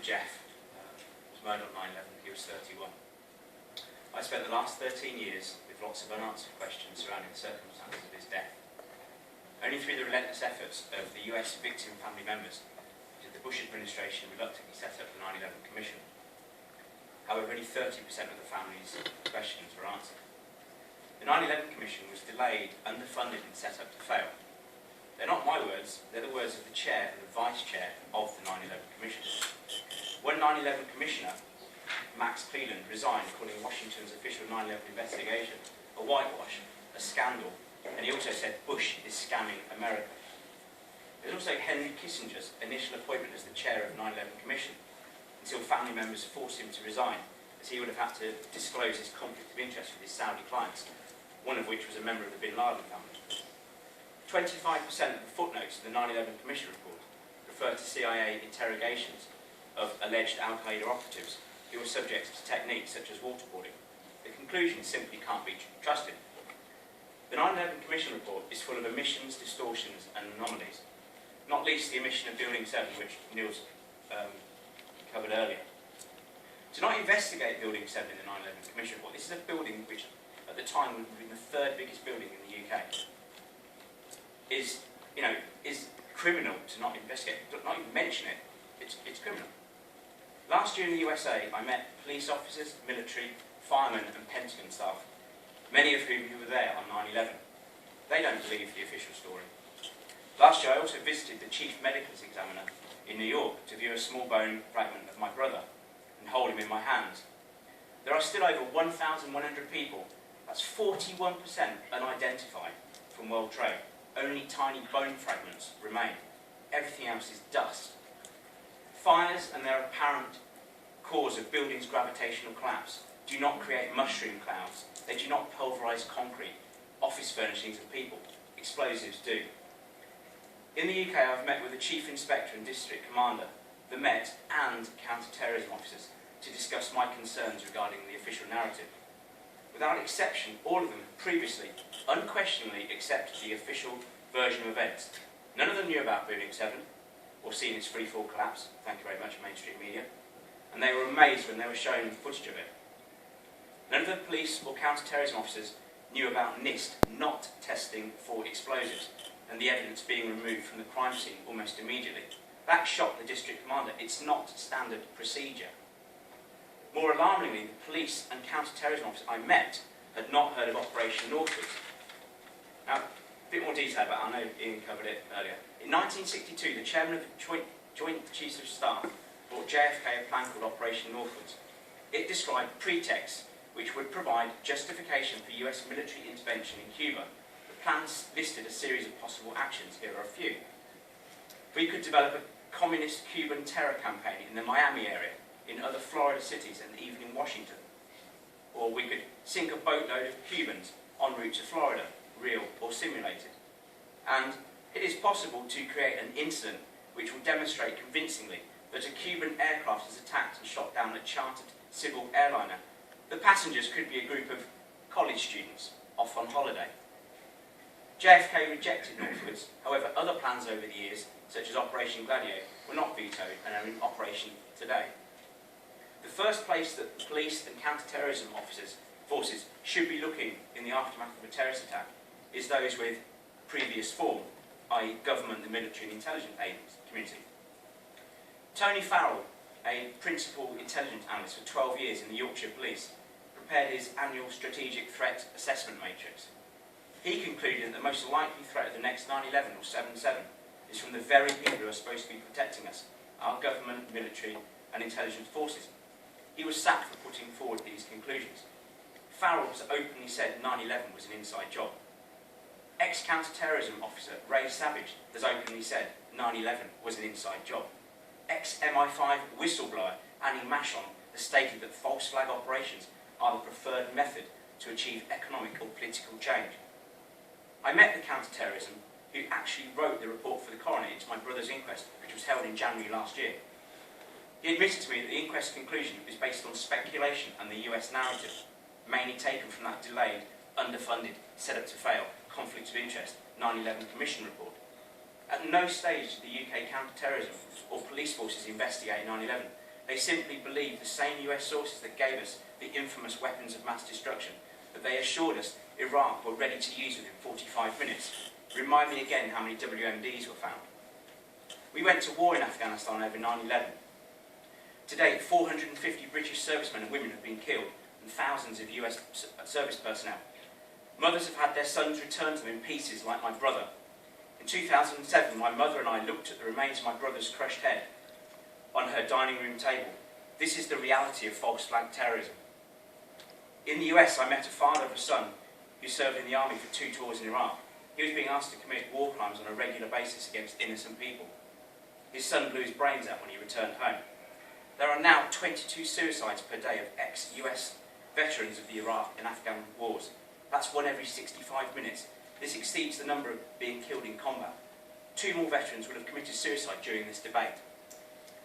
Geoff was murdered on 9/11. He was 31. I spent the last 13 years with lots of unanswered questions surrounding the circumstances of his death. Only through the relentless efforts of the US victim family members did the Bush administration reluctantly set up the 9/11 Commission. However, only 30% of the family's questions were answered. The 9/11 Commission was delayed, underfunded and set up to fail. They're not my words, they're the words of the chair and the vice chair of the 9/11 Commission. When 9/11 Commissioner Max Cleland resigned, calling Washington's official 9/11 investigation a whitewash, a scandal, and he also said Bush is scamming America. There was also Henry Kissinger's initial appointment as the chair of the 9/11 Commission, until family members forced him to resign, as he would have had to disclose his conflict of interest with his Saudi clients, one of which was a member of the bin Laden family. 25% of the footnotes of the 9/11 Commission report refer to CIA interrogations of alleged Al-Qaeda operatives who were subject to techniques such as waterboarding. The conclusion simply can't be trusted. The 9/11 Commission report is full of omissions, distortions and anomalies, not least the omission of Building 7, which Neil's covered earlier. To not investigate Building 7 in the 9/11 Commission report, this is a building which at the time would have been the third biggest building in the UK, is criminal to not investigate, not even mention it. It's criminal. Last year in the USA, I met police officers, military, firemen and Pentagon staff, many of whom were there on 9/11. They don't believe the official story. Last year I also visited the chief medical examiner in New York to view a small bone fragment of my brother and hold him in my hands. There are still over 1,100 people, that's 41% unidentified from World Trade. Only tiny bone fragments remain. Everything else is dust. Fires and their apparent cause of buildings' gravitational collapse do not create mushroom clouds. They do not pulverise concrete, office furnishings and people. Explosives do. In the UK, I've met with the Chief Inspector and District Commander, the Met and counter-terrorism officers to discuss my concerns regarding the official narrative. Without exception, all of them previously, unquestionably accepted the official version of events. None of them knew about Building 7 or seen its freefall collapse, thank you very much mainstream media, and they were amazed when they were shown footage of it. None of the police or counter-terrorism officers knew about NIST not testing for explosives and the evidence being removed from the crime scene almost immediately. That shocked the district commander. It's not standard procedure. More alarmingly, the police and counter-terrorism officers I met had not heard of Operation Northwoods. Now, a bit more detail about it. I know Ian covered it earlier. In 1962, the chairman of the Joint Chiefs of Staff brought JFK a plan called Operation Northwoods. It described pretexts which would provide justification for US military intervention in Cuba. The plans listed a series of possible actions. Here are a few. We could develop a communist Cuban terror campaign in the Miami area, in other Florida cities and even in Washington. Or we could sink a boatload of Cubans en route to Florida, real or simulated. And it is possible to create an incident which will demonstrate convincingly that a Cuban aircraft is attacked and shot down a chartered civil airliner. The passengers could be a group of college students off on holiday. JFK rejected Northwoods. However, other plans over the years, such as Operation Gladio, were not vetoed and are in operation today. The first place that the police and counter-terrorism forces should be looking in the aftermath of a terrorist attack is those with previous form, i.e. government, the military and intelligence community. Tony Farrell, a principal intelligence analyst for 12 years in the Yorkshire Police, prepared his annual strategic threat assessment matrix. He concluded that the most likely threat of the next 9/11 or 7/7 is from the very people who are supposed to be protecting us, our government, military and intelligence forces. He was sacked for putting forward these conclusions. Farrell has openly said 9/11 was an inside job. Ex-counter-terrorism officer Ray Savage has openly said 9/11 was an inside job. Ex-MI5 whistleblower Annie Mashon has stated that false flag operations are the preferred method to achieve economic or political change. I met the counter-terrorism who actually wrote the report for the coroner into my brother's inquest, which was held in January last year. He admitted to me that the inquest conclusion is based on speculation and the US narrative, mainly taken from that delayed, underfunded, set up to fail, conflict of interest, 9/11 Commission report. At no stage did the UK counter-terrorism or police forces investigate 9/11. They simply believe the same US sources that gave us the infamous weapons of mass destruction that they assured us Iraq were ready to use within 45 minutes. Remind me again how many WMDs were found. We went to war in Afghanistan over 9/11. To date, 450 British servicemen and women have been killed and thousands of US service personnel. Mothers have had their sons returned to them in pieces like my brother. In 2007, my mother and I looked at the remains of my brother's crushed head on her dining room table. This is the reality of false flag terrorism. In the US, I met a father of a son who served in the army for 2 tours in Iraq. He was being asked to commit war crimes on a regular basis against innocent people. His son blew his brains out when he returned home. There are now 22 suicides per day of ex-US veterans of the Iraq and Afghan wars. That's 1 every 65 minutes. This exceeds the number of being killed in combat. 2 more veterans will have committed suicide during this debate.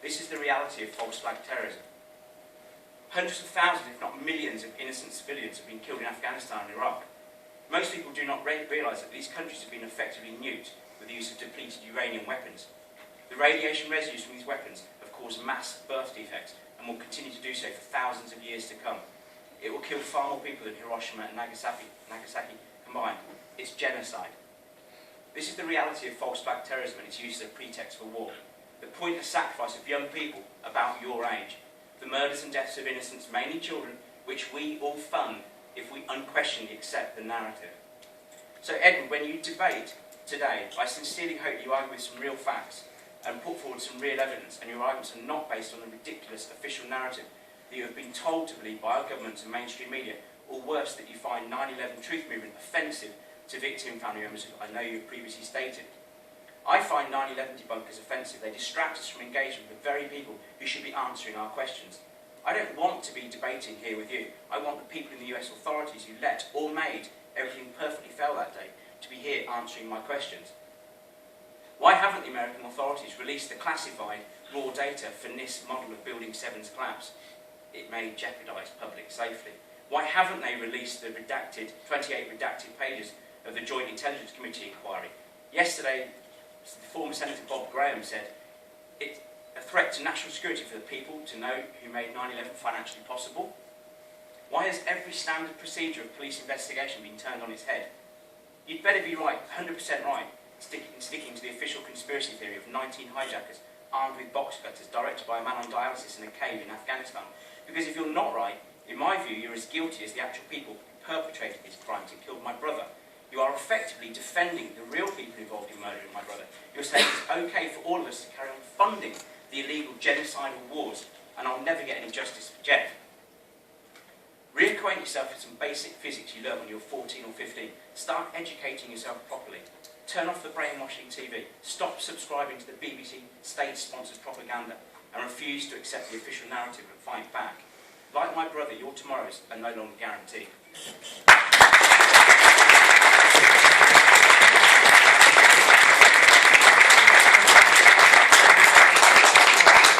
This is the reality of false flag terrorism. Hundreds of thousands, if not millions, of innocent civilians have been killed in Afghanistan and Iraq. Most people do not realise that these countries have been effectively nuked with the use of depleted uranium weapons. The radiation residues from these weapons have caused mass birth defects and will continue to do so for thousands of years to come. It will kill far more people than Hiroshima and Nagasaki combined. It's genocide. This is the reality of false flag terrorism and its use as a pretext for war. The pointless sacrifice of young people about your age. The murders and deaths of innocents, mainly children, which we all fund if we unquestionably accept the narrative. So Edward, when you debate today, I sincerely hope you argue with some real facts and put forward some real evidence, and your arguments are not based on the ridiculous official narrative that you have been told to believe by our governments and mainstream media, or worse, that you find 9/11 Truth Movement offensive to victim family members, who I know you have previously stated. I find 9/11 debunkers offensive. They distract us from engaging with the very people who should be answering our questions. I don't want to be debating here with you. I want the people in the US authorities who let or made everything perfectly fail that day to be here answering my questions. Why haven't the American authorities released the classified raw data for NIST model of Building 7's collapse? It may jeopardise public safety. Why haven't they released the 28 redacted pages of the Joint Intelligence Committee inquiry? Yesterday, former Senator Bob Graham said it's a threat to national security for the people to know who made 9/11 financially possible. Why has every standard procedure of police investigation been turned on its head? You'd better be right, 100% right, sticking to the official conspiracy theory of 19 hijackers armed with box cutters directed by a man on dialysis in a cave in Afghanistan. Because if you're not right, in my view, you're as guilty as the actual people who perpetrated these crimes and killed my brother. You are effectively defending the real people involved in murdering my brother. You're saying it's okay for all of us to carry on funding the illegal genocidal wars, and I'll never get any justice for Geoff. Reacquaint yourself with some basic physics you learned when you were 14 or 15. Start educating yourself properly. Turn off the brainwashing TV. Stop subscribing to the BBC state-sponsored propaganda and refuse to accept the official narrative and fight back. Like my brother, your tomorrows are no longer guaranteed.